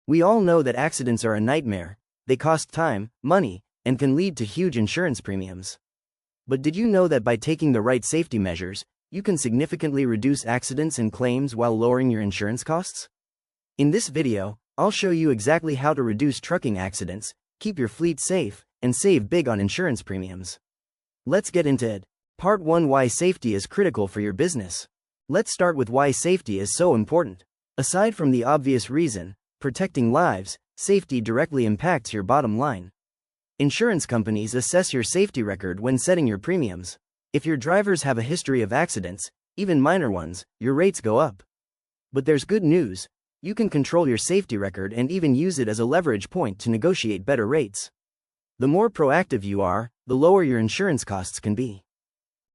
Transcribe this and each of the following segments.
We all know that accidents are a nightmare. They cost time, money, and can lead to huge insurance premiums. But did you know that by taking the right safety measures, you can significantly reduce accidents and claims while lowering your insurance costs? In this video, I'll show you exactly how to reduce trucking accidents, keep your fleet safe, and save big on insurance premiums. Let's get into it. Part 1: Why safety is critical for your business. Let's start with why safety is so important. Aside from the obvious reason, protecting lives, safety directly impacts your bottom line. Insurance companies assess your safety record when setting your premiums. If your drivers have a history of accidents, even minor ones, your rates go up. But there's good news. You can control your safety record and even use it as a leverage point to negotiate better rates. The more proactive you are, the lower your insurance costs can be.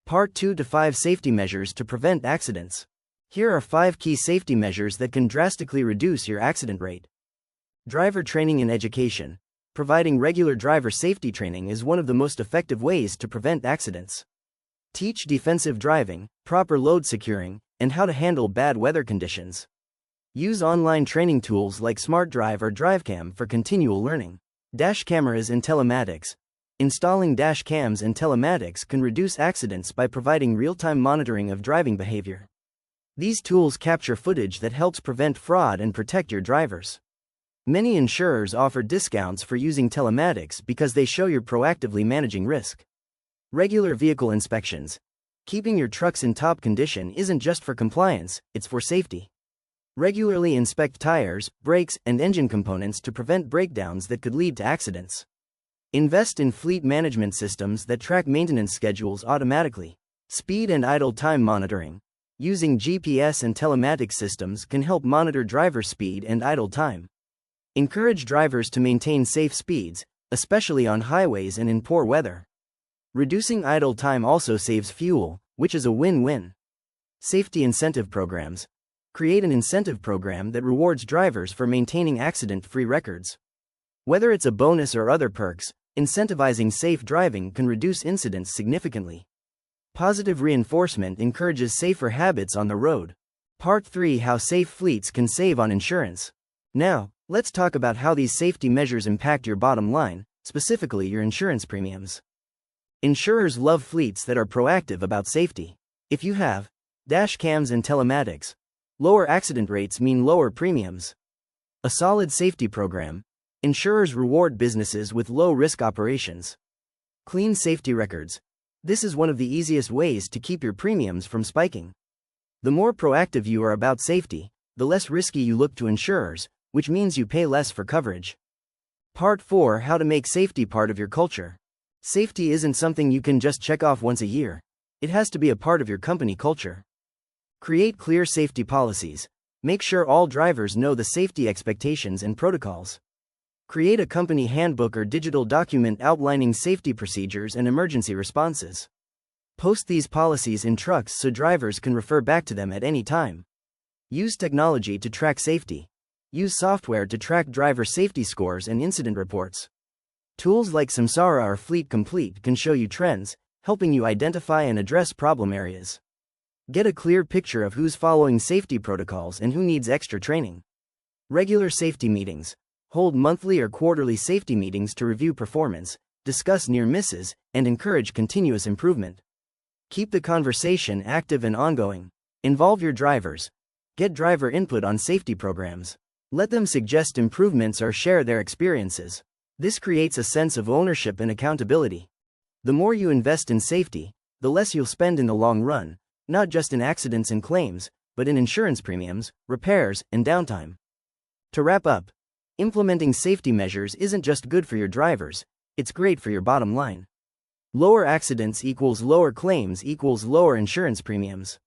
Part 2: 5 safety measures to prevent accidents. Here are 5 key safety measures that can drastically reduce your accident rate. Driver training and education. Providing regular driver safety training is one of the most effective ways to prevent accidents. Teach defensive driving, proper load securing, and how to handle bad weather conditions. Use online training tools like SmartDrive or DriveCam for continual learning. Dash cameras and telematics. Installing dash cams and telematics can reduce accidents by providing real-time monitoring of driving behavior. These tools capture footage that helps prevent fraud and protect your drivers. Many insurers offer discounts for using telematics because they show you're proactively managing risk. Regular vehicle inspections. Keeping your trucks in top condition isn't just for compliance, it's for safety. Regularly inspect tires, brakes, and engine components to prevent breakdowns that could lead to accidents. Invest in fleet management systems that track maintenance schedules automatically. Speed and idle time monitoring. Using GPS and telematics systems can help monitor driver speed and idle time. Encourage drivers to maintain safe speeds, especially on highways and in poor weather. Reducing idle time also saves fuel, which is a win-win. Safety incentive programs. Create an incentive program that rewards drivers for maintaining accident-free records. Whether it's a bonus or other perks, incentivizing safe driving can reduce incidents significantly. Positive reinforcement encourages safer habits on the road. Part 3: How safe fleets can save on insurance. Now, let's talk about how these safety measures impact your bottom line, specifically your insurance premiums. Insurers love fleets that are proactive about safety. If you have dash cams and telematics, lower accident rates mean lower premiums. A solid safety program. Insurers reward businesses with low-risk operations. Clean safety records. This is one of the easiest ways to keep your premiums from spiking. The more proactive you are about safety, the less risky you look to insurers, which means you pay less for coverage. Part 4: How to make safety part of your culture. Safety isn't something you can just check off once a year. It has to be a part of your company culture. Create clear safety policies. Make sure all drivers know the safety expectations and protocols. Create a company handbook or digital document outlining safety procedures and emergency responses. Post these policies in trucks so drivers can refer back to them at any time. Use technology to track safety. Use software to track driver safety scores and incident reports. Tools like Samsara or Fleet Complete can show you trends, helping you identify and address problem areas. Get a clear picture of who's following safety protocols and who needs extra training. Regular safety meetings. Hold monthly or quarterly safety meetings to review performance, discuss near misses, and encourage continuous improvement. Keep the conversation active and ongoing. Involve your drivers. Get driver input on safety programs. Let them suggest improvements or share their experiences. This creates a sense of ownership and accountability. The more you invest in safety, the less you'll spend in the long run, not just in accidents and claims, but in insurance premiums, repairs, and downtime. To wrap up, implementing safety measures isn't just good for your drivers, it's great for your bottom line. Lower accidents equals lower claims equals lower insurance premiums.